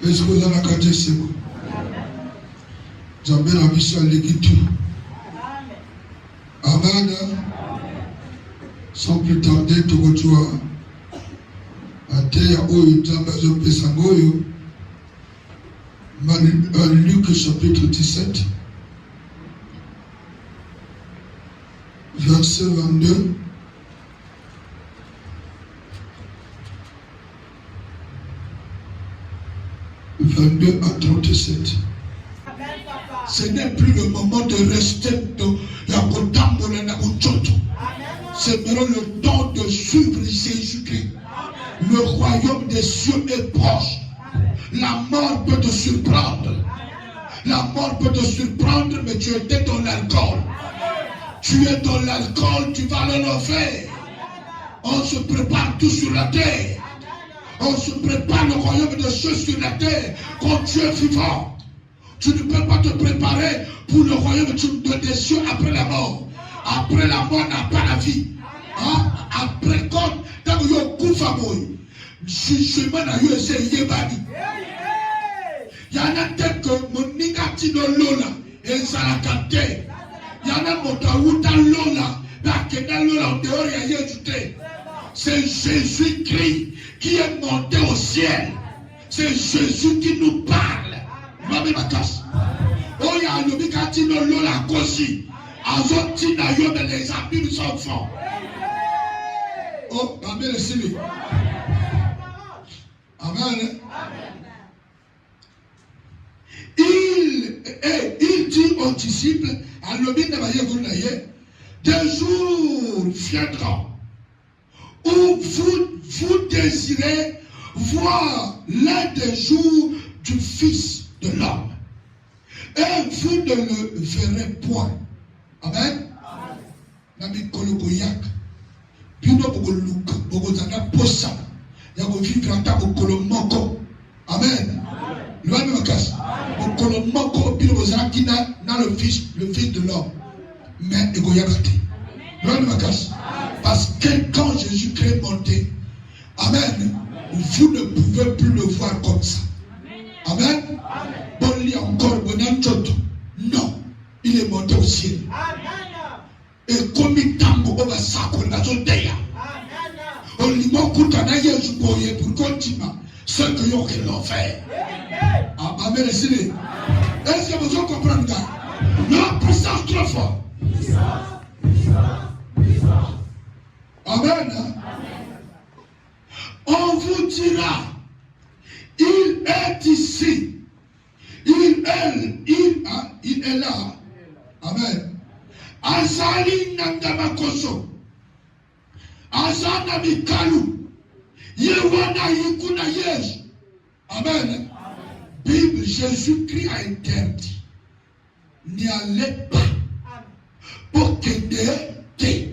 Est-ce que vous avez la carte, c'est bon? J'aime la mission à l'équipe. Amen. Sans plus tarder, tu retrouves à terre où il y a besoin de Sangoyo. Luc chapitre 17, verset 22. À 37. Ce n'est plus le moment de rester dans la Kotambo. C'est maintenant le temps de suivre Jésus-Christ. Le royaume des cieux est proche. La mort peut te surprendre. La mort peut te surprendre, mais tu étais dans l'alcool. Tu es dans l'alcool, tu vas le l'enfer. On se prépare tout sur la terre. On se prépare le royaume des cieux sur la terre quand tu es vivant. Tu ne peux pas te préparer pour le royaume des cieux après la mort. Après la mort n'a pas la vie. Hein? Après quand tu as eu famille, chemin a eu essayé bani. Il y en a peut-être que mon négatif lola et ça la capté. Il y en a mon taouta lola, la kena lola en dehors il y a ajouté. C'est Jésus-Christ qui est monté au ciel. C'est Jésus qui nous parle. Mami Makas. Oh, il y a un obligati no lola kosi. Azoti na yo mais les habits sont forts. Oh, Amen le Seigneur. Amen. Il dit aux disciples, à l'objet de des jours viendront où vous désirez voir l'un des jours du Fils de l'homme. Et vous ne le verrez point. Amen. Nami kolokoyak. Bino bogoluk, bogozana posa. Yako vivre en tant que kolomoko. Amen. Le même casse. Kolomoko bino bogozana kina na le fils de l'homme. Mais egoyakati. Le même casse. Parce que quand Jésus-Christ est monté, amen, vous ne pouvez plus le voir comme ça. Amen. Bon, il y a encore non, il est monté au ciel. Et comme il tambo on va s'accorder la zone d'ailleurs. On lui manque d'un Jésus pour continuer ce que l'on fait l'enfer. Amen. Est-ce que vous comprenez ça? La puissance trop forte. Amen. On vous dira, il est ici. Il est là. Amen. Azali nangamakoso. Azana mikalu. Yewana yikuna yesu. Amen. Bible, Jésus-Christ a interdit. N'y allez pas. Pour que des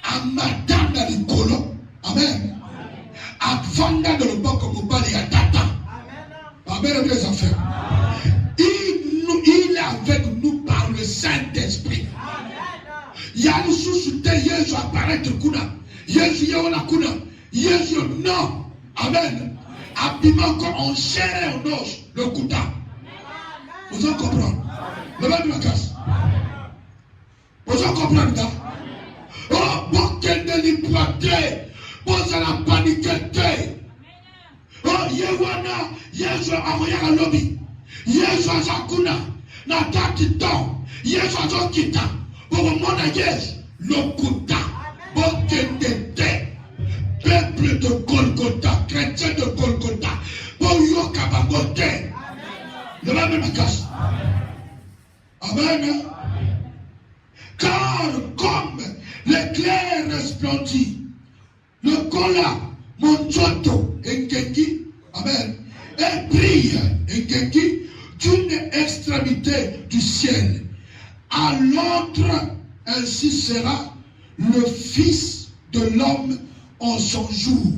Amatan dans le colon. Amen. Avanda dans le banc comme Bali à Tata. Amen. Les affaires. Il est avec nous par le Saint-Esprit. Il y a le sous de Jésus apparaître kuna. Jésus yona kuna. Jésus non. Amen. Abîmant qu'on chair et on os le kuta. Vous en comprenez? Le même la casse. Vous en comprenez ça? Oh, pour qu'elle ne l'y pointe, pour ça la panique. Oh, Yewana, Yesu a un lobby. Yesu a Zakuna, Nata Titan, Yesu a Zokita, pour le monde à Yesu, Lokuta, pour qu'elle n'était, peuple de Golgotha, chrétien de Golgotha, pour Yokabagote. Le même casse. Amen. Car comme l'éclair resplendit, le cola, mon joto, Ngengi, amen, et brille, Ngengi, d'une extrémité du ciel à l'autre, ainsi sera le Fils de l'homme en son jour.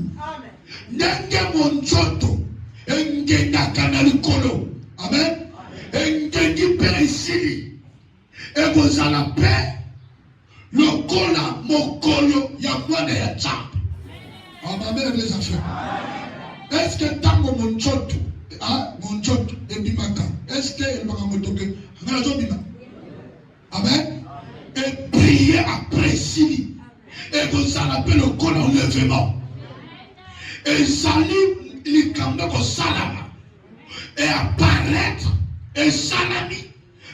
Nenge mon joto, Ngenga kanalikolo, amen, Ngengi perisili. Et vous allez la paix, le cola, mon colo, il y a moins de yachap. Amen, les affaires. Est-ce que tant que mon choto, achèvement. Et salut, il cambe au salama. Et apparaître, et salami,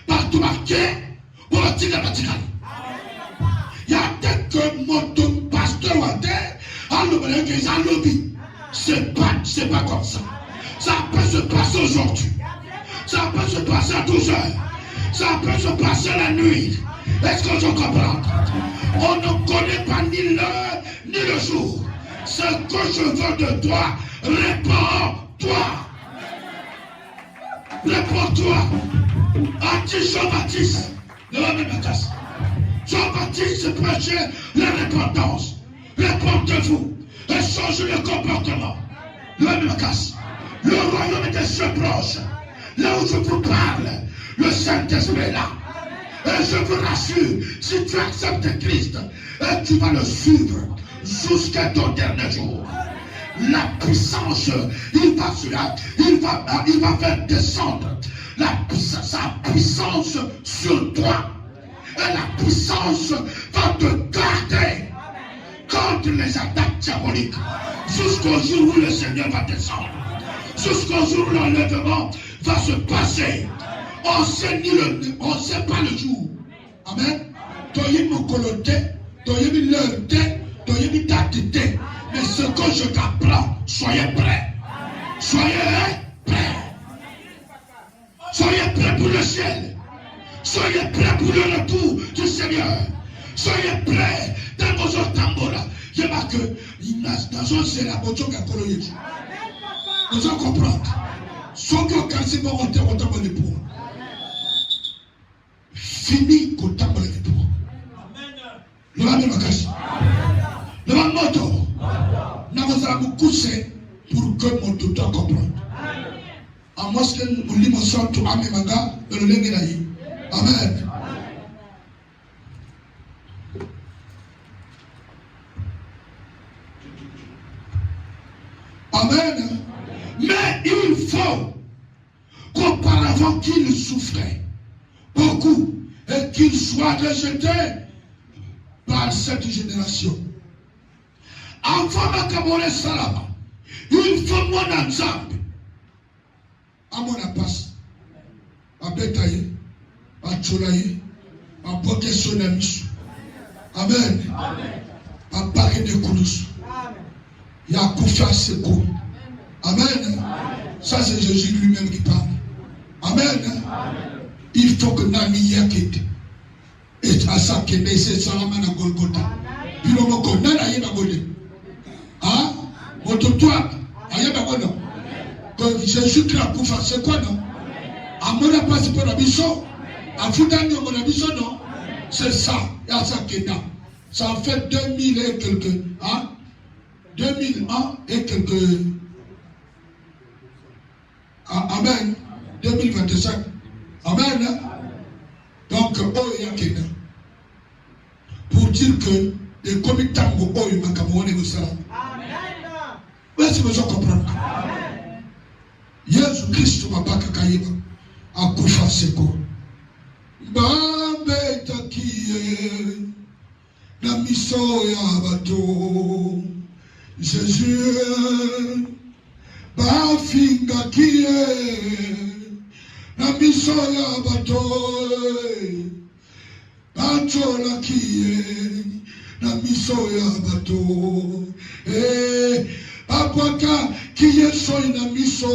partout marqué, pour le tigre matinal. Il y a peut-être que mon pasteur ou terre, à lobby. C'est pas comme ça. Ça peut se passer aujourd'hui. Ça peut se passer à 12 heures. Ça peut se passer la nuit. Est-ce que je comprends? On ne connaît pas ni l'heure ni le jour. Ce que je veux de toi, réponds-toi. Réponds-toi. Anti Jean-Baptiste. Ne va même pas casser. Jean-Baptiste prêchait la repentance. Répondez-vous et changez le comportement. Ne va même pas casser. Le royaume des cieux proche. Là où je vous parle, le Saint-Esprit est là. Et je vous rassure, si tu acceptes Christ, et tu vas le suivre jusqu'à ton dernier jour. La puissance, il va faire descendre sa puissance sur toi. Et la puissance va te garder contre les attaques diaboliques. Jusqu'au jour où le Seigneur va descendre. Jusqu'au jour où l'enlèvement va se passer. On ne sait pas le jour. Amen. Toyez mon coloté, toyez mis l'heure, toyez mis date. Mais ce que je t'apprends, soyez prêts. Soyez prêts. Soyez prêts pour le ciel. Soyez prêts pour le retour du Seigneur. Soyez prêts dans vos tambours. Il y a que dans un c'est la botte qui a coloré. Nous allons comprendre. Ceux qui ont cassé mon temps de pour. Fini qu'on t'a mal pour. Le va me cacher. Le va moto. Nous allons vous coucher pour que mon tout comprenne. À moi, ce que nous lisons sur tout Amemanga, le Lengenaï. Amen. Amen. Mais il faut qu'auparavant qu'il souffrait beaucoup et qu'il soit rejeté par cette génération. Avant ma camorée salama, il faut mon ensemble. À mon apas, à bétailler, à tcholaye, à boquer son ami. Amen. À barrer des coulous. Il y a Koufa Seko. Amen. Ça c'est Jésus lui-même qui parle. Amen. Il faut que Nami Yakit et à ça que c'est Salaman à Golgotha. Puis le mot qu'on a aïe bagolé. Ah, votre toi, aïe bagolé. Que Jésus qui a Koufa, c'est quoi non? À mon apas pour la bichon. À Foudan, mon abisso non? C'est ça. Il y a ça qui est là. Ça en fait 2000 et quelques. Hein? 2001 et quelques. Amen. 2025. Amen. Donc, pour dire que les comités tango oyo makamone vous ça. Amen. Est-ce que vous comprenez? Jésus Christ papa kakayiba akufa seko. Babe takiye na miso ya bato. Jésus bafinga kiye na miso ya bato bachola kiye na miso ya bato apwaka kiye soi na miso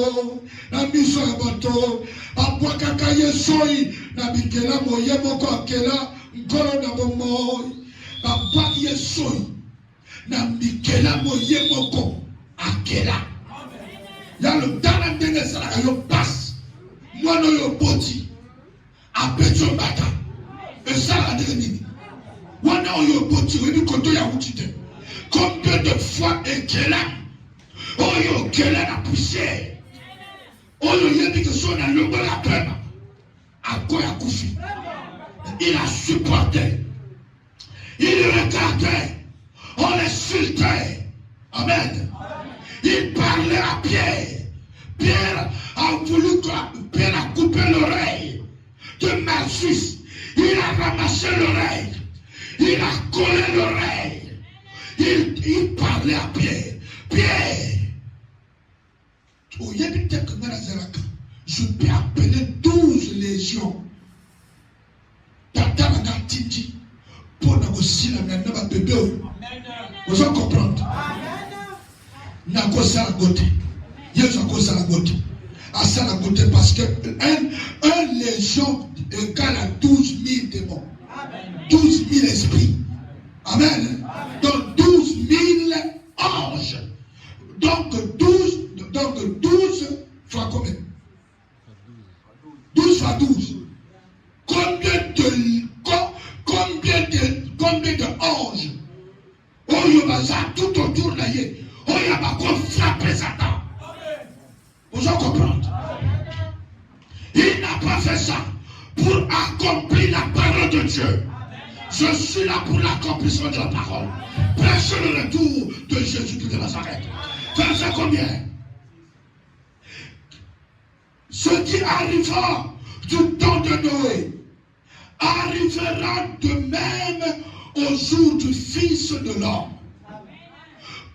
ya bato apwaka kaye soi na bikela moye moko akela nkolo na bomo apwaka ye soi na bikela moye moko akela. Ya le dana ndenge sala yo passe mwana yo boti apecho bata e sala ndenge nini wana yo boti webi koto ya utite combien de fois ekela oyo kela na poussière oyo yebi que son na longo la pema akoya kufi il a supporté il regardait on l'insultait. Amen. Il parlait à Pierre. Pierre a voulu Pierre a coupé l'oreille de Malchus. Il a ramassé l'oreille. Il a collé l'oreille. Il parlait. parler à Pierre. Pierre, je peux appeler 12 légions. Tata n'a tindi pour négocier la bébé. Vous allez comprendre. N'a pas ça à côté. Il y a ça à côté. À ça à côté parce que un légion égale à 12 000 démons. 12 000 esprits. Amen. Donc 12 000 anges. Donc 12 fois combien? 12 fois 12. Combien de anges? Oh, il y a tout autour de la yé. Oh, il y a pas quoi frapper Satan. Vous en comprenez? Il n'a pas fait ça pour accomplir la parole de Dieu. Je suis là pour l'accomplissement de la parole. Prêchez le retour de Jésus-Christ de Nazareth. Verset combien? Ce qui arrivera du temps de Noé arrivera de même au jour du Fils de l'homme.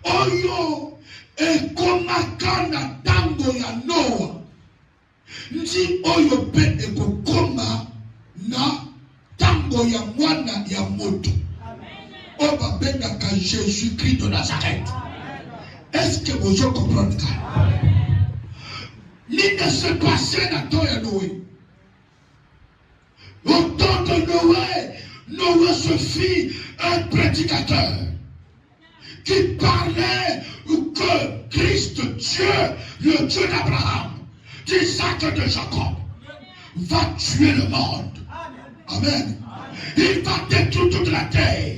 Oyo ekomakana tango ya Noa. Nti oyo pe ekokoma na tango ya mwana ya moto. Oba bengaka Jésus-Christ de Nazareth. Est-ce que vous comprenez ça? L'idée de se passer dans le temps de Noé. Au temps de Noé, Noé se fit un prédicateur qui parlait que Christ, Dieu, le Dieu d'Abraham, d'Isaac et de Jacob, va tuer le monde. Amen. Il va détruire toute la terre.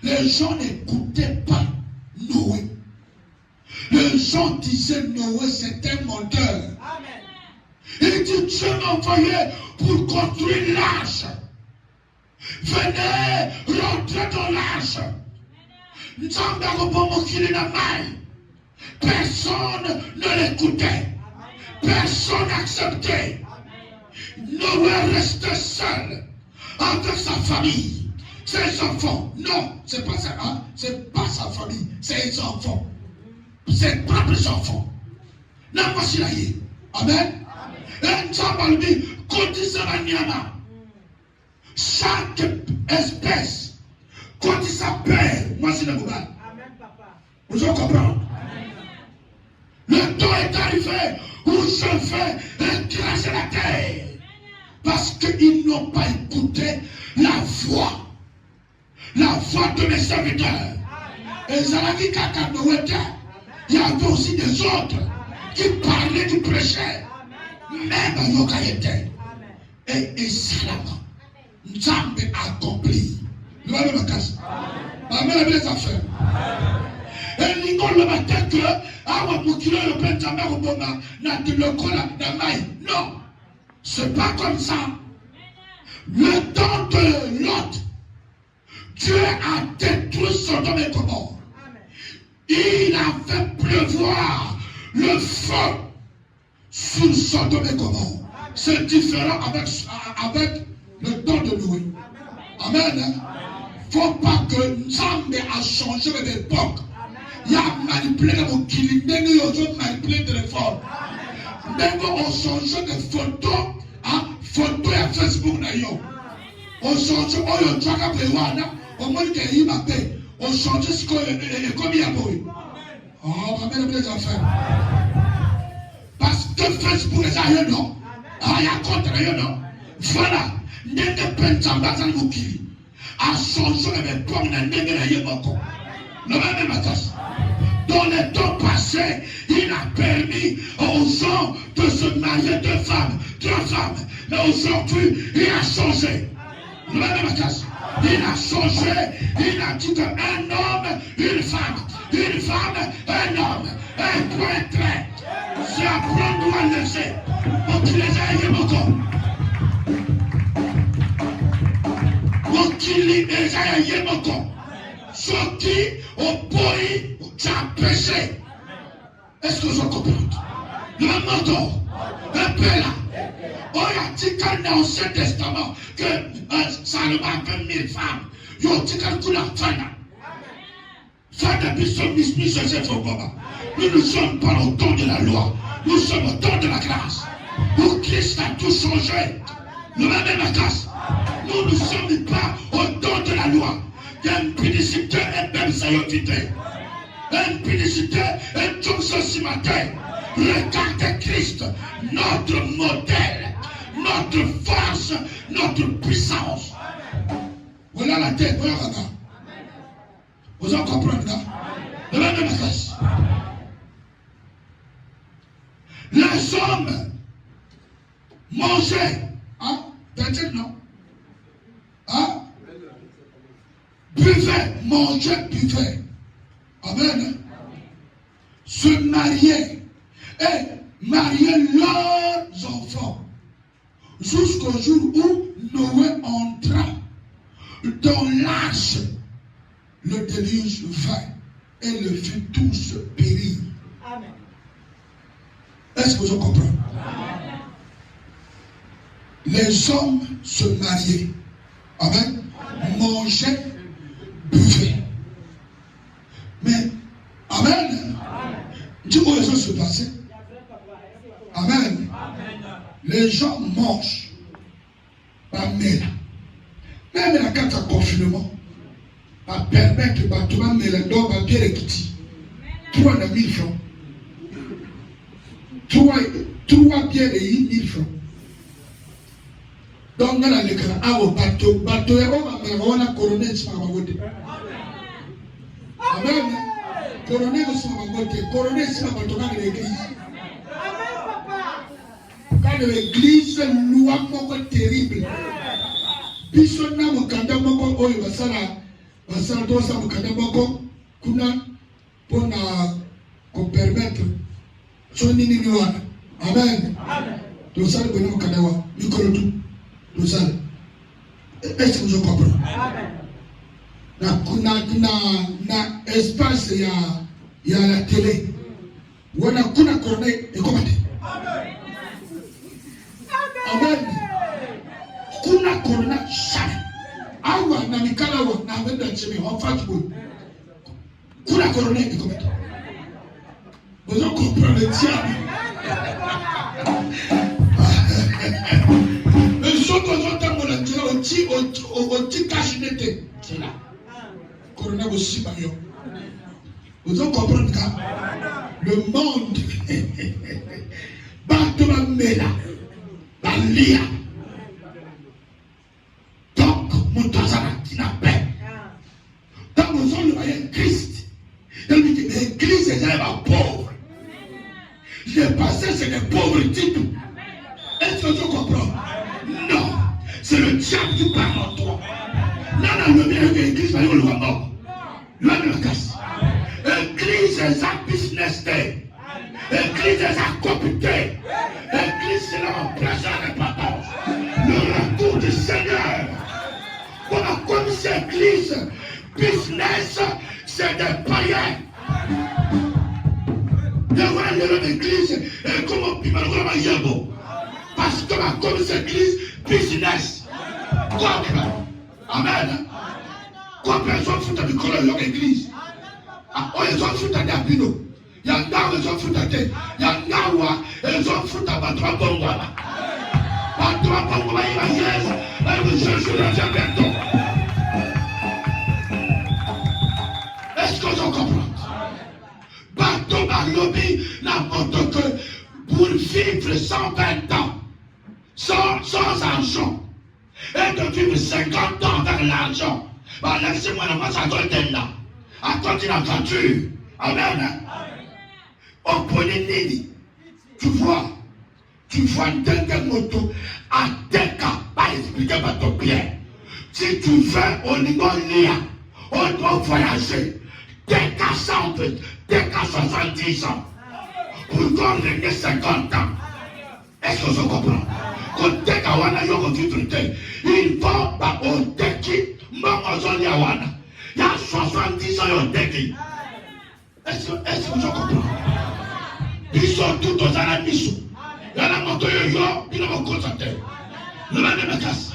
Les gens n'écoutaient pas Noé. Les gens disaient Noé c'est un menteur. Il dit Dieu m'a envoyé pour construire l'arche. Venez rentrer dans l'arche. Personne ne l'écoutait. Personne n'acceptait. Noé restait seul avec sa famille, ses enfants. Non, c'est pas ça. Hein? C'est pas sa famille, ses enfants. Ses propres enfants. N'a pas si là. Amen. Et Dieu dit, chaque espèce, quand il s'appelle, moi c'est le moment. Vous en comprenez? Le temps est arrivé où je vais écraser la terre. Parce qu'ils n'ont pas écouté la voix de mes serviteurs. Et Zalaki Kakanoeta, il y avait aussi des autres qui parlaient, qui prêchaient. Même à Yokayete. Et Salama, Nzambe accompli. Nous allons la casse. Amen, les affaires. Et l'ingol le matin que, awa mukilo le pentama roboma, na de lokola, na maï. Non, c'est pas comme ça. Le temps de Lot, Dieu a détruit Sodome et Gomorrhe. Il a fait pleuvoir le feu sur Sodome et Gomorrhe. C'est différent avec le temps de Noé. Amen. Il ne faut pas que Nzambe a changé d'époque. Il a manipulé mon killing, il a manipulé le téléphone. Même on change de photos, photo à Facebook. On change, on change on change ce qu'on est comme il y a beau. Oh, amen, les affaires. Parce que Facebook est ailleurs, non? Il y a contre ailleurs, non? Voilà. N'est que Pentamba dans le Moukili. A changé les pommes dans le Négaïe-Moko. Le même matas. Dans les temps passés, il a permis aux gens de se marier deux femmes, trois femmes. Mais aujourd'hui, il a changé. Le même matas. Il a changé, il a dit qu'un homme, une femme, un homme, un point trait. C'est à prendre ou à laisser. Donc il les a aidés beaucoup. Donc il les a aidés beaucoup. Ce qui, au pays, tu as péché. Est-ce que vous comprenez? Le moto, un peu là. On a dit dans l'Ancien Testament que Salomon a 20 000 femmes. Il a dit qu'il y a Nous ne sommes pas au temps de la loi. Nous sommes au temps de la grâce. Où Christ a tout changé. Nous même la grâce. Nous ne sommes pas au temps de la loi. Impudicité et persévérité. Impudicité et tout ceci matin. Regardez Christ, notre modèle, notre force, notre puissance. Voilà la tête, voilà la main. Vous en comprenez là? De la même grâce. Les hommes mangeaient, hein? Peut-être non. Hein? Buvaient, mangeaient, buvaient. Amen. Se mariaient et mariaient leurs enfants. Jusqu'au jour où Noé entra dans l'arche. Le déluge vint et le fit tous périr. Amen. Est-ce que vous comprenez? Amen. Les hommes se mariaient. Amen. Amen. Mangeaient, buvaient. Mais, amen. Dis où les choses se passaient. Amen. Amen. Les gens mangent. Pas mêle. Même la carte à confinement. À permettre que tout le monde me à Pierre et Kitty. 3 000 francs. 3 bières et 1 000 francs. Donc, dans l'écran, au bateau, on a coroné sur ma beauté. Amen. Coroné sur ma beauté. Coroné sur ma beauté dans l'église. Dans l'église, loi terrible. Bisonna mukanda moko oyo basala tosa mukanda moko kuna pona ko permettre soni nini wana. Amen. Amen. Tosala bwana mukanda wa mikolo tu. Tosala. Est-ce que vous comprenez? Amen. Na espace ya la télé. Wana kuna corne et comment? Amen. Amen. Kuna corona jamais. Awa na mikala wa na wenda cheme wa fatbo. Kuna corona et comment? Vous comprenez le diable? Les autres ont mon antira au ti cachinete. C'est là. Corona aussi bayo. Vous comprenez ça? Le monde Batoma mela la lia. Donc mon tazana qui n'a pas. Dans mon zone le Christ. Il dit que l'église est un pauvre. J'ai passé c'est des pauvres types. Est-ce que tu comprends? Non. C'est le diable qui parle en toi. Là, le mien de l'église va y avoir le mort. Là, le casse. L'église est un business day. L'église est un computer. L'église c'est la place à l'importance. Le retour du Seigneur. On a connu cette église. Business, c'est des païens. Devant l'église, et comme on peut malheureusement y parce qu'on a connu cette église, business. Couple. Amen. Couple, ils ont foutu du colon de l'église. Oh, ils ont foutu d'Abino. Il y a un gars, ils ont foutu de. Il y a un gars, ils ont foutu de Batoa Bongwama. Batoa Bongwama, il va y aller. Et je suis là, j'ai bientôt. Est-ce que vous comprenez? Bateau Barlobi n'importe que pour vivre 120 ans sans argent et de vivre 50 ans avec l'argent. Bah, laissez-moi la masse à côté là. À côté de la voiture. Amen. Au point de nini. Tu vois une telle moto à Teka, pas expliquer par ton bien. Si tu veux au niveau Léa, on doit voyager. Teka 100, Teka 70 ans. Pour qu'on règne 50 ans. Est-ce que je comprends? Quand Teka wana yoko vitrité, il va pas au Teki, mon ozoli awana. Il y a 70 ans au Teki. Est-ce que je comprends? Ils sont tous aux anamisous. Il y a la moto yo, ils l'ont constaté. Le même casse.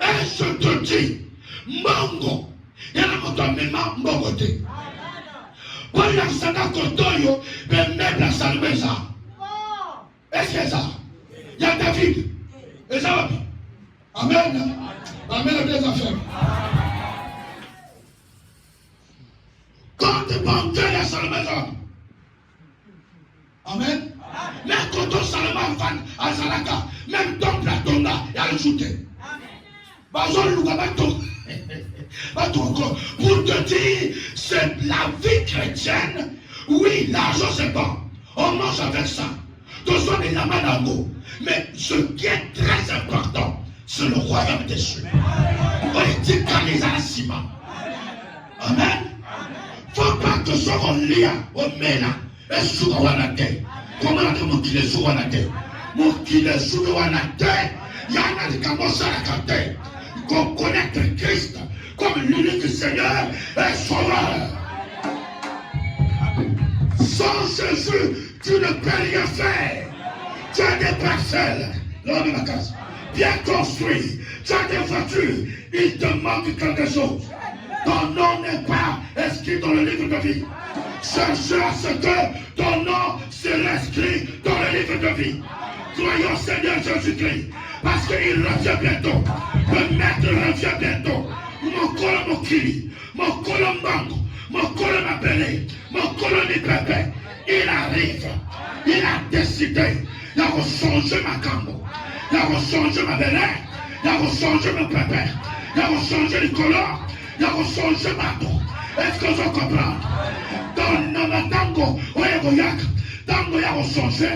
Et je te dis, Mongo, il y a la moto maintenant, Mongoté. Quand il y a un cotoyo, ben même la salve ça. Est-ce que ça? Il y a David. Et ça va bien. Amen. Amen les affaires. Quand tu penses que la salve ça. Amen. Mais quand on salve fan à Zalaka, même dans la tonda, il y a le shooter. Pour te dire, c'est la vie chrétienne. Oui, l'argent c'est bon. On mange avec ça. Tous sont des lamanango. Mais ce qui est très important, c'est le royaume des cieux. On est dit quand les ciment. Amen. Faut pas que ce soit lié au mena. Et sur la terre. Comment on a dit mon qu'il est sur la terre? Mon qu'il est sur la terre. Il y en a qui commencent à la terre. Qu'on connaître Christ comme l'unique Seigneur et Sauveur. Sans Jésus, tu ne peux rien faire. Tu as des parcelles, l'homme de la casse, bien construit. Tu as des voitures, il te manque quelque chose. Ton nom n'est pas inscrit dans le livre de vie. Cherche à ce que ton nom soit inscrit dans le livre de vie. Croyons Seigneur Jésus-Christ, parce qu'il revient bientôt. Le maître revient bientôt. Mon colon Mokili, mon colon Bango, mon colon Mabélé, mon colon Pépé, il arrive. Il a décidé. Il a changé ma cambo. Il a changé ma belle. Il a changé mon pépé. Il a changé le colon. Il a changé ma peau. Est-ce que je comprends? Dans ma tango, tango il a changé.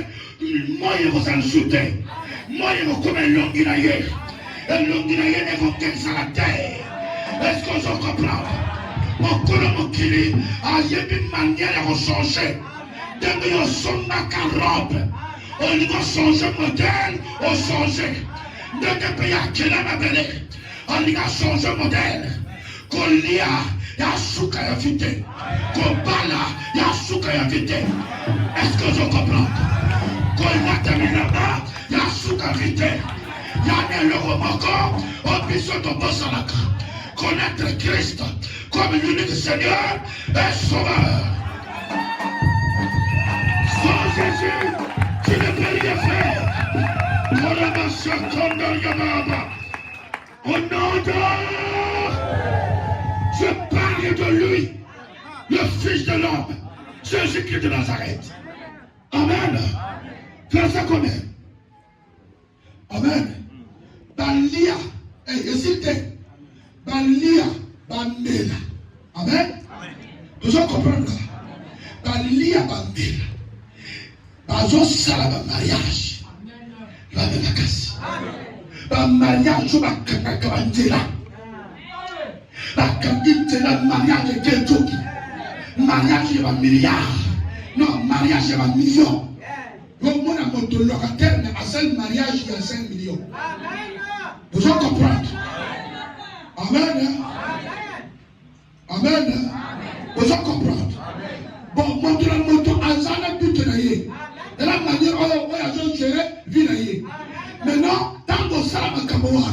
Moi, il va s'en souter. Moi, il va comme un longinaïe. Un longinaïe évoqué sur la terre. Est-ce que je comprends? Mon colon, mon kili, il y a une manière de changer. Dès que son macarobe, on va changer modèle, on changer. Dès que il y a quelqu'un à belé, on va changer modèle. Qu'on lia, il y a souka à vite. Qu'on bala, il y a souka à vite. Est-ce que je comprends? Qu'on a terminé là-bas, il y a souka à vite. Il y a un euro encore, on peut se tomber sur la carte. Connaître Christ comme l'unique Seigneur et Sauveur. Sans Jésus, tu ne peux rien faire. Au nom de... Je parle de lui, le Fils de l'homme, Jésus-Christ de Nazareth. Amen. Fais ça combien? Amen. Balia, hésitez. Balia, Bamela. Amen. Vous allez comprendre. Balia, Bamela. Bazo Salaba mariage. La même casse. Mariage, je vais camper là. La camper là, mariage de quel jour? Mariage de 1 milliard. Non, mariage de 1 million. Donc, mon amour de locataire, mais à seul mariage, il y a 5 millions. Vous allez comprendre. Amen. Amen. Vous allez comprendre. Bon, mon azana but naïe. De la manière où on a géré, vie naïe. Maintenant, tant que ça m'a camoara,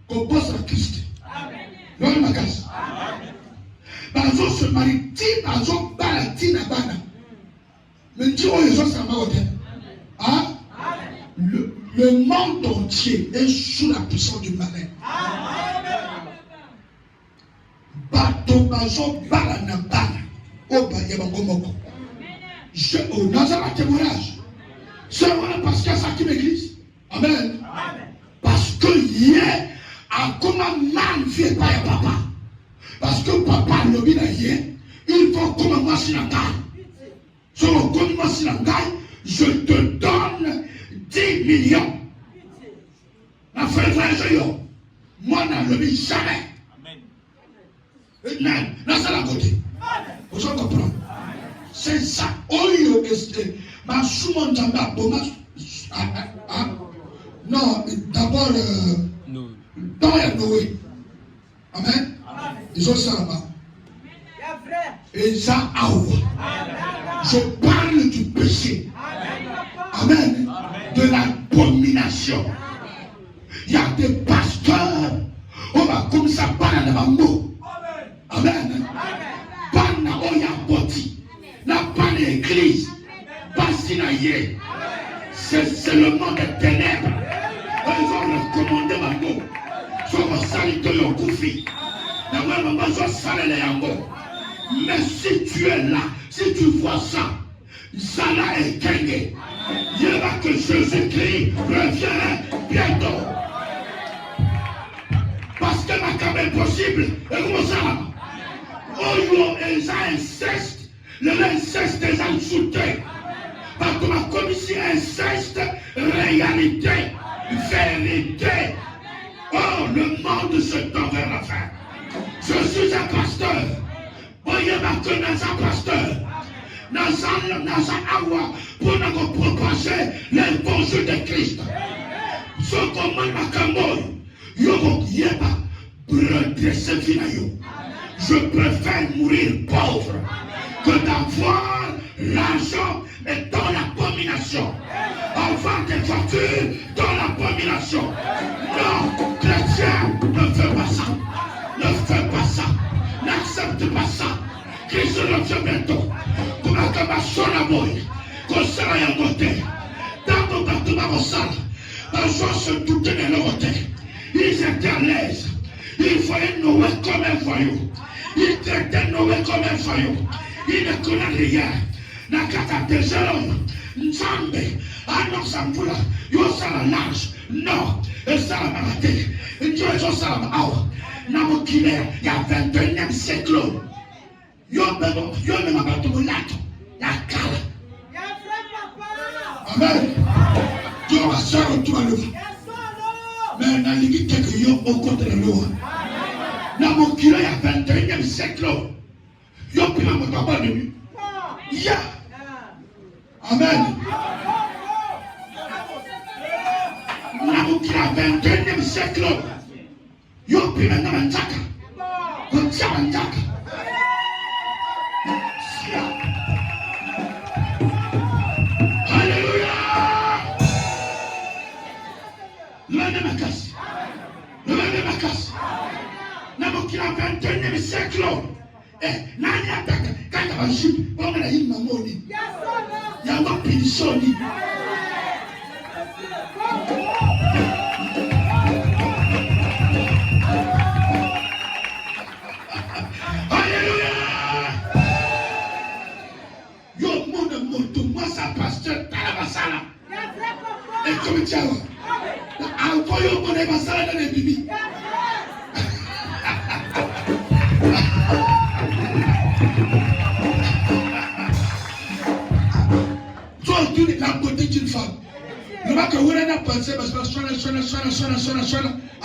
qu'on bosse à Christ. Non, ma casse. Bazo se marie, bazo balati na bana. Mais tu vois les gens ça m'a ôté. Ah? Le monde entier est sous la puissance du malin. Bato bazo bala na bana. Oba yabangomoko. Je dans un témoignage. C'est vrai parce qu'il y a ça qui m'église. Amen. Parce que hier, à comment man fait pas papa. Parce que papa le dit hier, il faut comment moi si la gagne. Sur comme moi si la gagne, je te donne 10 millions. La frère moi n'a le dit jamais. Amen. Là c'est la côté. Vous en comprenez? C'est ça. Oyo est ma soumon jamba boma. Non, d'abord dans la Noé. Amen. Ils ont ça là-bas. Et ça je parle du péché. Amen. De l'abomination. Il y a des pasteurs. On va comme ça parler dans le mot. Amen. Bana oya boti. église. Basinaye. C'est le monde des ténèbres. Ils ont recommandé ma mot. Ils ont salité le koufi. Mais si tu es là, si tu vois ça, ça l'a éteigné. Il y aura que Jésus-Christ revient bientôt. Parce que ma cam est possible. Et comment ça? Oh, ils insistent. L'inceste est insulté. Parce que ma commission inceste, réalité, vérité. Oh, le monde se tend vers la fin. Je suis un pasteur. Voyez ma que dans un pasteur. Dans un awa pour nous propager l'évangile de Christ. Ce comment ma camoy, je préfère mourir pauvre que d'avoir l'argent et dans l'abomination. Avoir des voitures dans l'abomination. Non, chrétien, ne fais pas ça. Ne fais pas ça. N'accepte pas ça. Christ revient bientôt. Comme un camasson à boy. Qu'on sera à côté. Dans ton bâtiment au sol. Un jour se douter de leur côté. Ils étaient à l'aise. Ils voyaient Noé comme un voyou. Ils traitaient Noé comme un voyou. Ils ne connaissent rien. Nakata Tejero. Nzambe. Anosambula. Yosala large. Non. Et ça la maladie. Et Dieu est au salam. Namokile. Il y a 21e siècle. Yo ne m'a pas tout lato. Ya kala. Amen. Dieu va se retrouver le mais dans l'église que yo au côté de l'eau. Namokile il y a 21e siècle. Yo puis mon papa de lui. Ya. Amen. Namokile 21e siècle. Yo puis maintenant Manjaka. Kontia Manjaka. Alléluia. Le même casse. Namokile 21e siècle. Nani attaque quand on chute, on a une mamoni. Il y a un pinsoni. Alléluia. Yo mon moi ça pasteur Talabasala. Et comme tu as encore yo mon Basala dans les bibi. La beauté d'une femme. Le mec que vous avez pensé, mais c'est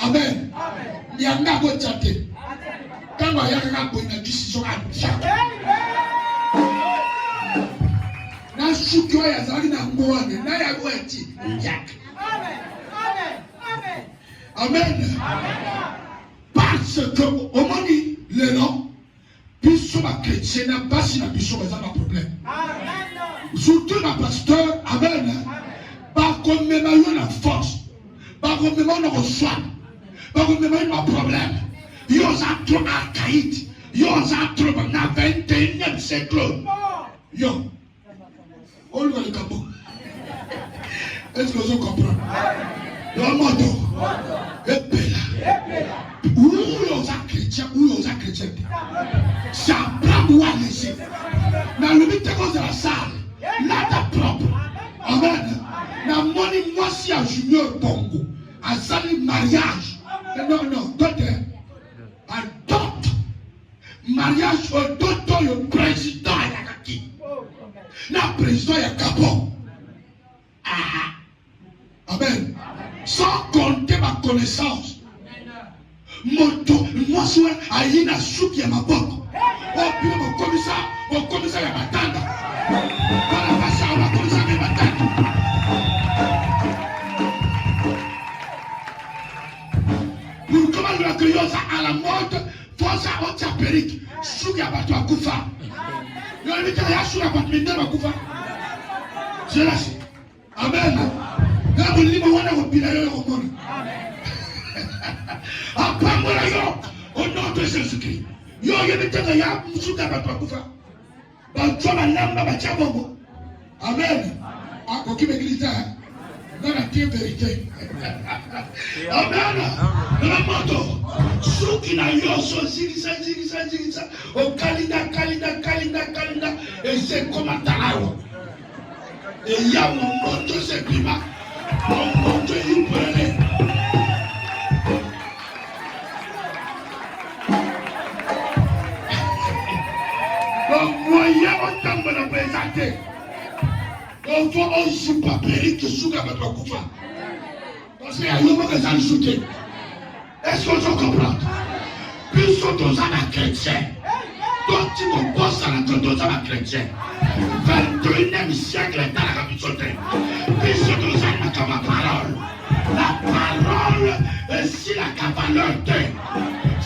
Amen. Il y a un gars qui a chanté. Quand il y a un gars qui a une décision à faire. Dans ce que vous avez dit, Amen. Parce que au moment le nom, puisque ma chrétien n'a pas si la puissance est un problème. Surtout la pasteur, amen. Par contre, même la force, par contre, même on reçoit, par contre, même on a un problème. Ils ont trop archaïque, ils ont trop dans le 21e siècle. Yo, on le capot. Est-ce que vous comprenez? Le moto, et Bella. Où ils ont chrétien, ça prend moi ici. Dans le but de la salle. Là, ta propre. Amen. Na moni moi si à Junior Bongo. À sali mariage. Non, d'autres. Adopte. Mariage au d'autres, le président est là. Le président est capot. Amen. Sans compter ma connaissance. Moi, je suis à Yina Souki à ma boque. Oh, puis mon commissaire à ma tante. Nous commençons à accueillir ça à la mode, force à haute apérique, Souki à Batou à Koufa. Nous avons dit qu'il y a Souki à Batou à Koufa. C'est là. Amen. Là, vous dites, on va vous piler au monde. Après, moi, au nom de Jésus-Christ, il y a Souki à Batou à Koufa. Amen. Qui m'écrit ça? Dans la vérité. Amen. La moto. Ceux qui n'ont eu zigisa. Au kalina. Et c'est comme un talao. Et il y a mon moto, c'est prima. Mon moto, il prenait. Donc, moyen autant de me présenter. On voit un super péri qui souga avec le couvert. Parce qu'il y a un homme qui a ajouté. Est-ce que tu comprends? Plus on doit être chrétien. Toi, tu composes à la chrétien. 21e siècle est dans la capitale. Plus on doit être ma parole. La parole est si la cavaleuté.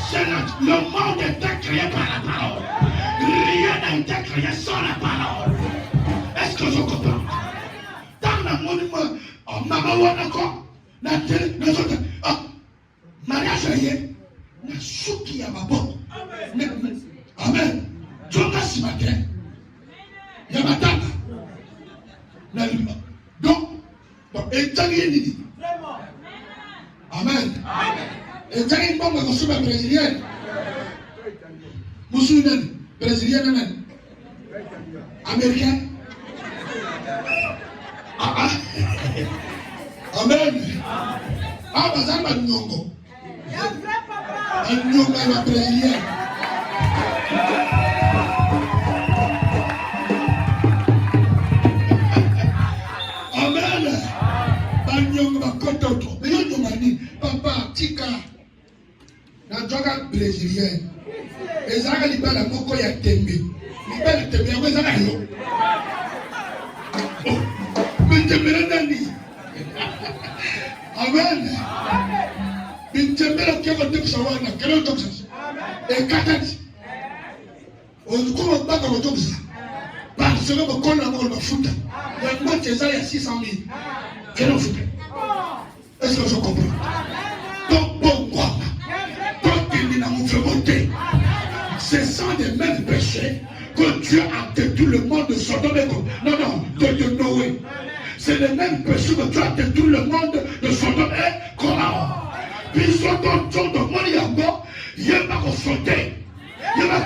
C'est le monde était créé par la parole. Rien n'a été créé sans la parole. Est-ce que je comprends? Dans le monument, on m'a dit encore, mariage ailleurs, na souki ya maboko. Amen. Jonga si matin. Ya matanga. Na lima. Donc, et tangi nini? Amen. Et tangi mbongo kusuba brésilienne. Musulmane, brésilienne, américaine. Amen. Bazama nyongo. Nyongo ya brésilienne. Amen. Nyongo bakototo. Nyongo mani papa tika. Na joga brésilienne. Ezaka libala moko ya tembe. Libala tembe ya kweza nayo. Amen. Bintembele keko tepsa wana kero topsa. E katati. Ozuko baka ko topsa. Ba selo ko kona ko mafuta. Ya mbote za ya 600,000. Kero futa. Est-ce que je comprends? Donc pourquoi? Quand il n'a pas monté. Ce sont des mêmes péchés que Dieu a détruit le monde de Sodome et Gomorrhe. Non, de Noé. C'est le même péché que Dieu a détruit le monde de Sodome et Gomorrhe. Puis Sodome, Dieu de Moniambo, il n'y a pas de sauter. Il n'y a pas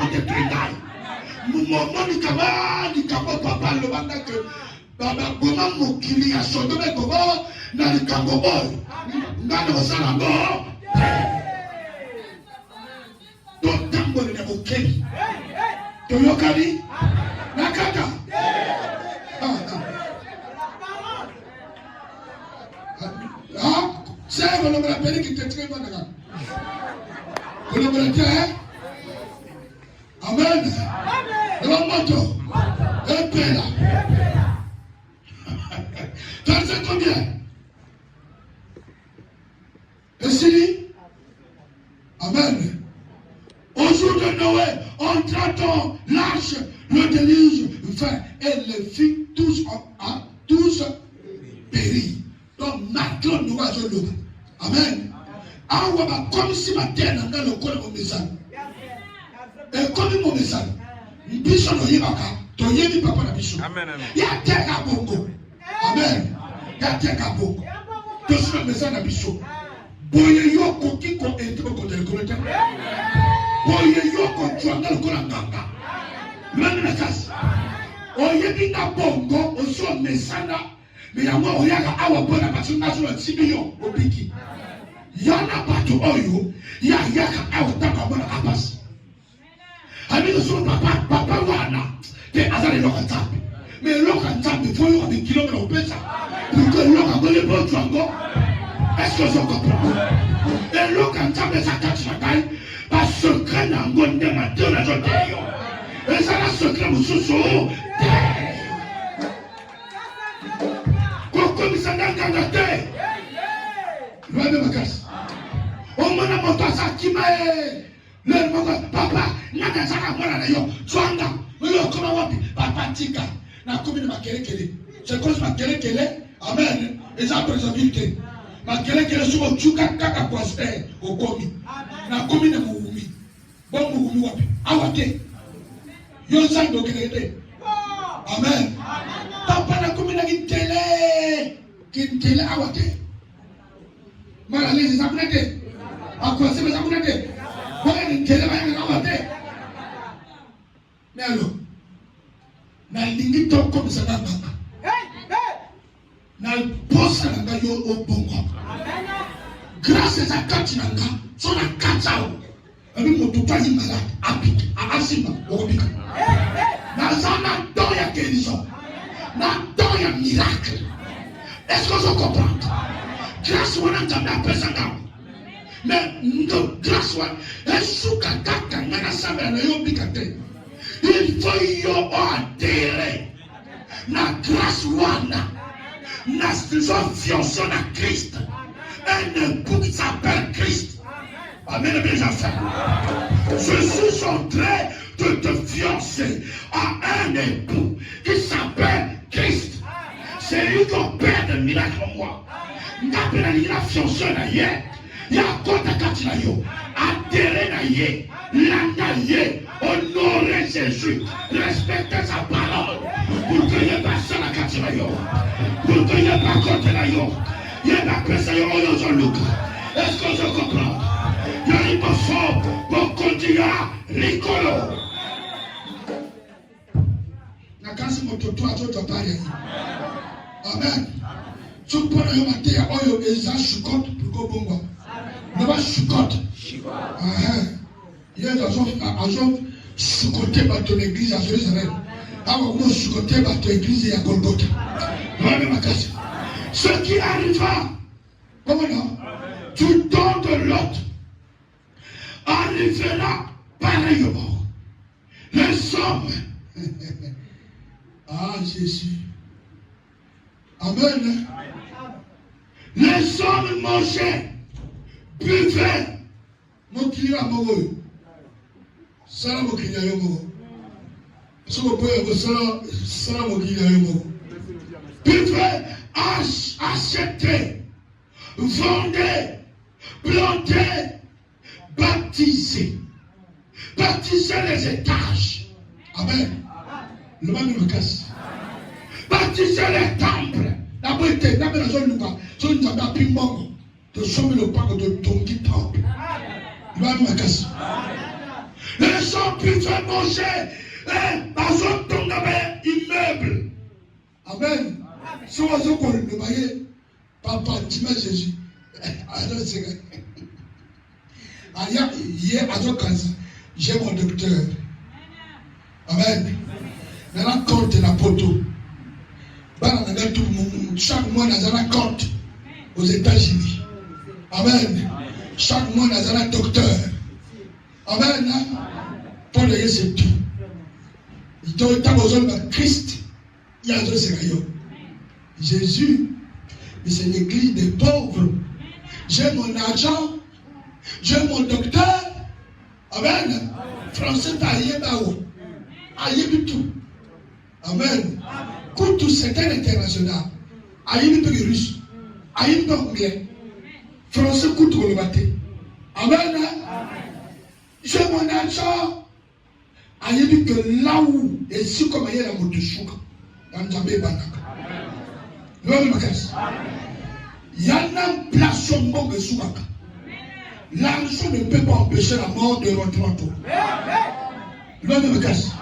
de détruire. Moment du Kama, papa, le banda que Baba Goma Mokili a Sodome et Gomorrhe, n'a le Kamboboy. N'a le Salambo. Donc, Tambo de Mokeli. Toyokali, Nakata. C'est un collaborateur qui était très bon. Collaborateur. Amen. Le moto. Un peu là. Verset combien? Et si? Amen. Au jour de Noé, entra dans l'arche, le déluge vint et les filles tous péris. Donc maintenant nous allons le. Amen. Awa comme si ma terre n'a pas le corps de mon message. Et comme mon message, Bishop no yibaka, to yebi papa na Bishop. Amen. Ya teka bongo. Amen. Ya teka bongo. To si le message na Bishop. Boye yo koki ko entro ko de koleta. Boye yo ko twanga ko na nganga. Mwana na kasi. Oyebi na bongo oso mesana. Mais ya mwa oyaga awa bona batu national sibiyo obiki. Yana batu oyo ya yaka awa taka bona kapasi. Ami so papa wana te azali lokantambi. Mais lokantambi faut yo avec kilomètre au pesa. Pour que lokantambi bon twango. Est-ce que je comprends? Et lokantambi ça kachi makai pas secret na ngonde matin na joteyo. Et ça la secret mususu. Comme ça n'a qu'à noter. Le magas. On m'a montré ça qui m'a. Le papa, n'a qu'à ça à moi là yo. Twanga, yo comment wapi? Papa tika. Na commune ma kele. C'est cause ma kele. Amen. Et ça préservité. Ma kele sur le chuka kaka poster au komi. Na commune moumi. Bon moumi wapi? Awate. Yosa dokelede. Amen. Papa na kumina kintele. Kintele awate. Mara lezi zakunete. Akwa sema zakunete. Kwa kintele baya awate. Nalo. Na lingi toko bisana mama. Na posa na yo obongo. Grâce à Katinanga, son a Katao. Abi motupa ni malade, apik, amasima, obika. Na zana doya guérison. Na doya miracle. Est-ce que vous comprenez? Grâce à l'entendre appelle ça là. Mais non, grâce à Esuka Kaka na sabe na yo bikate. Il faut yo adhérer. Na grâce wana. Na fiancé na Christ. Un époux qui s'appelle Christ. Amen, mes enfants. Je suis en train de te fiancer à un époux qui s'appelle Christ. C'est lui qui opère des miracles en moi. N'appelle la fiancée na yé. Il y a quoi de katina yo. Adhérer na yé. L'anda yé. Honorer Jésus. Respecter sa parole. Pour que n'y ait pas ça la katina yo. Pour que n'y ait pas contre la yo. Il y a la personne qui Jean-Luc. Est-ce que je comprends? Il y a une façon pour continuer l'école. La casse mon toto à tout pareil. Amen. Tu peux le matin, oyo eza chukote pour que bon. Ne pas chukote. Il y a des gens chukote par ton église à Jérusalem. Alors moi chukote par ton église à Golgotha. Voilà ma casse. Ce qui arrivera, comment non? Tu donnes de l'autre, arrivera pareillement. Les hommes, ah Jésus, amen. Les hommes mangeaient, buvaient, mon client amoureux, ça mon client amoureux, ça mon client amoureux, buvaient, acheter, vendre, planter, baptiser. Baptiser les étages. Amen. Le mal me casse. Baptiser les temples. La beauté, la belle zone Lucas. Son n'a pas mongo. De sommer le parc de Tongi temple. Le mal me casse. Les gens puissent manger. Dans un ton immeuble. Amen. Si on a qu'on le voyait, papa, dis-moi Jésus. Alors c'est hier, j'ai mon docteur. Amen. Maintenant, compte la poteau. Chaque mois, dans un compte aux États-Unis. Amen. Chaque mois, dans un docteur. Amen. Pour le c'est tout. Il doit être besoin de Christ. Il y a deux séries. Jésus, c'est l'église des pauvres. J'ai mon argent, j'ai mon docteur. Amen. Français pas aïe du tout. Amen. Quand tout c'est un international. Aïe du russe. Aïe du anglais. Français coûte le maté. Amen. J'ai mon argent. Aïe du que là où et si comme aïe la mode de chouk. Dans Djambé Banaka. L'homme me casse. Il y a une place au monde de Soumaka. L'argent ne peut pas empêcher la mort de rentrer en tout. L'homme me casse.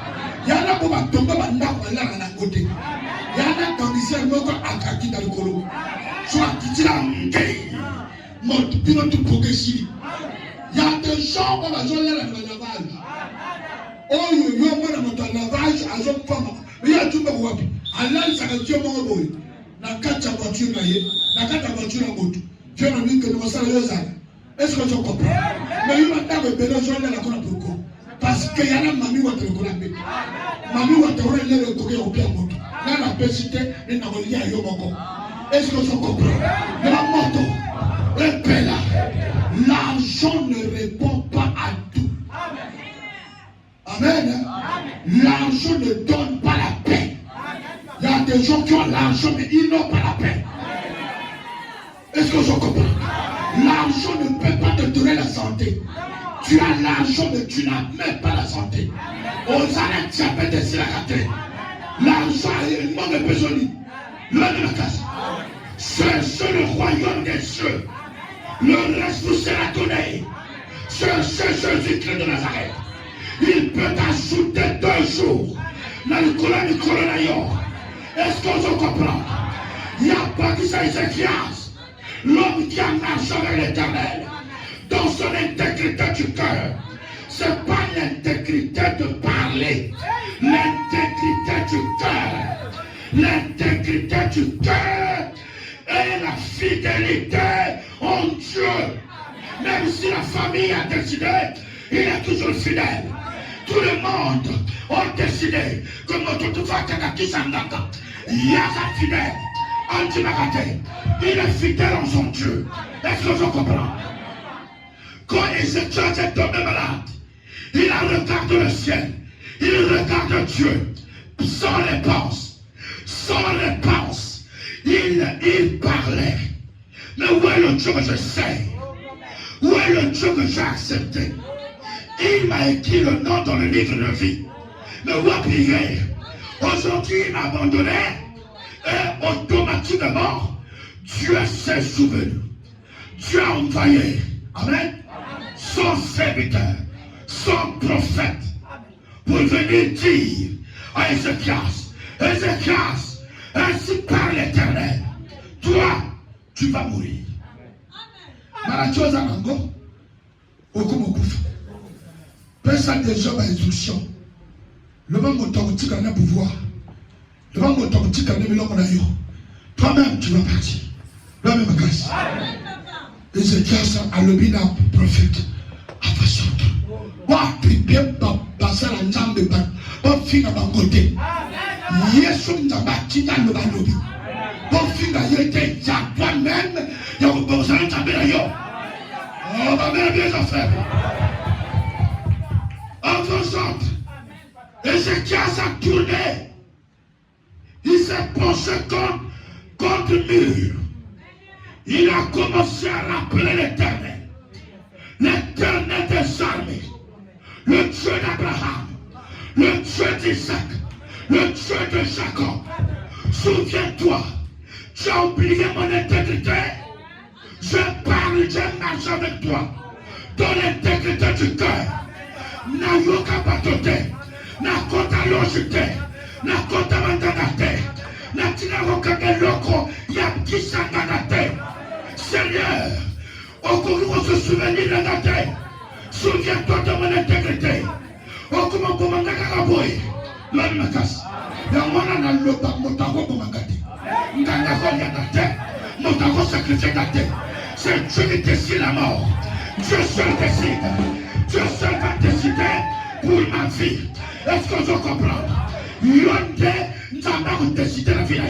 Il y a un moment où on a côté. Il y a un candidat qui a attaqué dans le colo. Soit qui tire un gay. Mon pilote progressif. Il y a des gens qui ont besoin de lavage. Oh, il y a un lavage à son femme. Il y a tout le monde. Allah, ça va tuer mon boy. Na kati ya voiture na ye, na kati ya voiture na moto. Tu as envie que nous fassions les ans. Est-ce que tu comprends? Mais il m'a dit que je vais la connaître pourquoi. Parce qu'il y a la mamie qui te connaît. Mamie qui te connaît le coquet au pied à moto. Là, la petite, elle n'a pas lié à Yomoko. Est-ce que tu comprends? La moto, le pela, l'argent ne répond pas à tout. Amen. L'argent ne donne pas la paix. Il y a des gens qui ont l'argent, mais ils n'ont pas la paix. Est-ce que je comprends? L'argent ne peut pas te donner la santé. Tu as l'argent, mais tu n'as même pas la santé. Osana Tchapé de Silakate. L'argent est une bonne besogne. L'homme de la casse. Cherchez le royaume des cieux. Le reste vous sera donné. Cherchez Jésus-Christ de Nazareth. Il peut ajouter 2 jours dans le colonne du coronaillon. Est-ce qu'on se comprend? Il n'y a pas qui ça Ézéchias. L'homme qui a marché avec l'Éternel. Dans son intégrité du cœur. Ce n'est pas l'intégrité de parler. L'intégrité du cœur. L'intégrité du cœur et la fidélité en Dieu. Même si la famille a décidé, il est toujours fidèle. Tout le monde a décidé que notre Fakakaki Sangaka, Yaza fidèle, Antimakate, il est fidèle en son Dieu. Est-ce que je comprends? Quand Ézéchias est tombé malade, il a regardé le ciel, il regarde Dieu, sans réponse, il parlait. Mais où est le Dieu que je sais? Où est le Dieu que j'ai accepté? Il m'a écrit le nom dans le livre de vie. Mais où est-il? Aujourd'hui, il m'a abandonné et automatiquement, Dieu s'est souvenu. Dieu a envoyé, amen, son serviteur, son prophète, pour venir dire à Ézéchias, ainsi parle l'Éternel, toi, tu vas mourir. Marachoza Nango, Okumokouf. Personne des hommes à instruction. Le monde automatique en a pouvoir. Le monde automatique en a mis l'homme. Toi-même, tu vas partir. Toi-même, grâce. Ézéchias a le bina prophète. Afasota. Wa pripé passer la jambe de ban. Bon fin à bangoté. Yesu n'abati dans le balobi. Bon fin à yete. Ya toi-même. Ya vous pensez à jambe là yo. Oh, ma mère bien affaire. En faisant, Ézéchias a tourné. Il s'est penché contre le mur. Il a commencé à rappeler l'Éternel. L'Éternel des armées. Le Dieu d'Abraham. Le Dieu d'Isaac. Le Dieu de Jacob. Souviens-toi, tu as oublié mon intégrité. Je parle, je marche avec toi. Dans l'intégrité du cœur. Na yoka patote, na kota lojite, na kota mandagate, na tina rokage loko, yam kisangagate. Seigneur, on se souvenir de la terre. Souviens-toi de mon intégrité. Okuma komangagaboy, l'homme me casse. Yamona na loba motako komangati. Ngangako yagate, motako sacrifié gate. C'est Dieu qui décide la mort. Dieu seul décide. Dieu seul va décider pour ma vie. Est-ce que je comprends? Yonde, nous décider la vie là.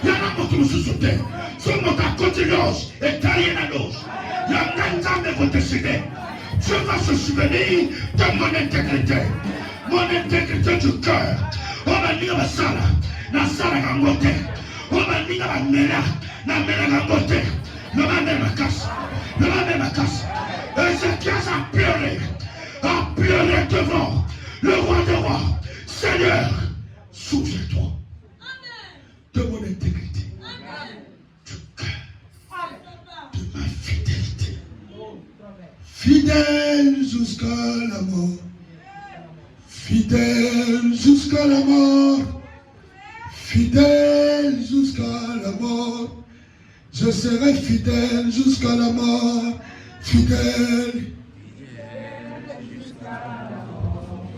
Il y en a beaucoup qui se soutiennent. Sur notre côté loge et taillé la loge. Il y en a qui vont décider. Dieu va se souvenir de mon intégrité. Mon intégrité du cœur. On va dire la salle. La salle à gambote. On va dire la mela. La mela gambote. Le mamé ma casse. Le mamé ma casse. Ézéchias a pleuré devant le roi des rois. Seigneur, souviens-toi de mon intégrité, du cœur, de ma fidélité. Fidèle jusqu'à la mort. Fidèle jusqu'à la mort. Fidèle jusqu'à la mort. Je serai fidèle jusqu'à la mort. Fidèle.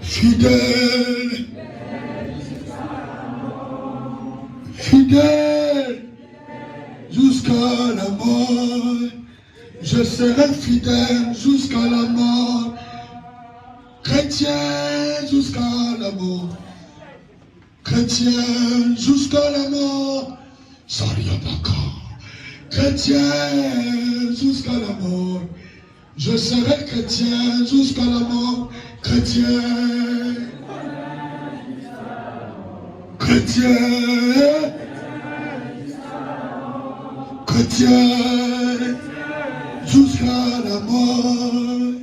Fidèle. Fidèle jusqu'à la mort. Je serai fidèle jusqu'à la mort. Chrétien jusqu'à la mort. Chrétien jusqu'à la mort. Ça rien d'accord. Chrétien jusqu'à la mort. Je serai chrétien jusqu'à la mort. Chrétien. Chrétien. Chrétien jusqu'à la mort.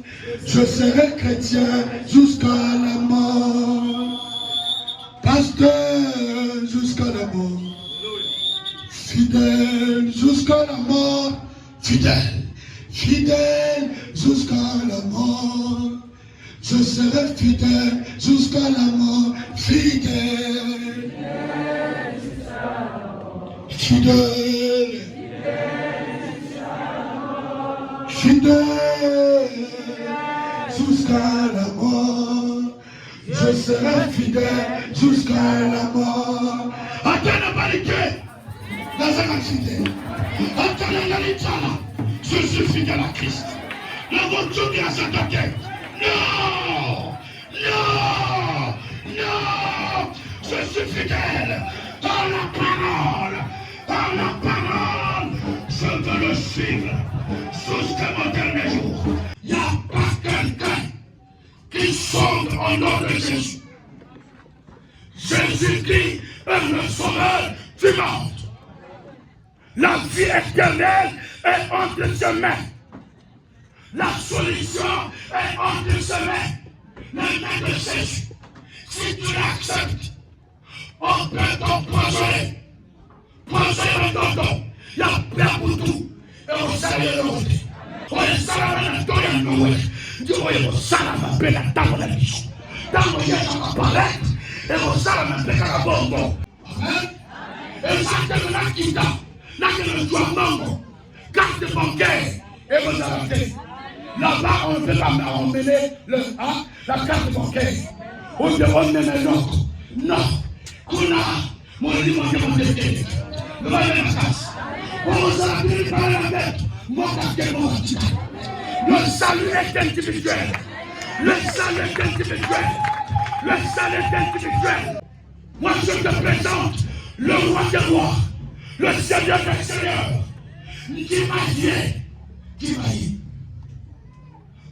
Je serai chrétien jusqu'à la mort. Pasteur jusqu'à la mort. Fidèle jusqu'à la mort. Fidèle. Fidèle jusqu'à la mort. Je serai fidèle jusqu'à la mort. Fidèle. Fidèle. Fidèle jusqu'à la mort. Je serai fidèle jusqu'à la mort. Attends la barricade. Dans un accident. Attends la barricade. Je suis fidèle à Christ. La voiture qui a sa tête. Non! Non! Non! Je suis fidèle à la parole. À la parole. Je veux le suivre jusqu'à mon dernier jour. Il n'y a pas quelqu'un qui sonde au nom de Jésus. Jésus-Christ est le sauveur du monde. La vie éternelle est entre ses mains. La solution est entre ses mains. Les mains de Jésus. Si tu l'acceptes, on peut t'empoisonner. Poisonner ton dos. Il y a plein pour tout. Et on sait le monde. On est salama dans la nourriture. Dieu est salama bela dans la vie. Dans le bien dans la palette. Et on salama bela bongo. Amen. Et ça te la quitta. Là que le doigt mango. Carte bancaire. Et vous arrêtez. Là-bas, on peut pas emmener la carte bancaire. On peut emmener l'autre. Non. On a mon livre de détenu. Le mal de la casse. On s'appuie par la tête. Mon quartier, mon quartier. Le salut est individuel. Le salut est individuel. Le salut est individuel. Moi, je te présente le roi des rois. Le Seigneur des seigneurs. Qui m'a dit. Qui m'a dit.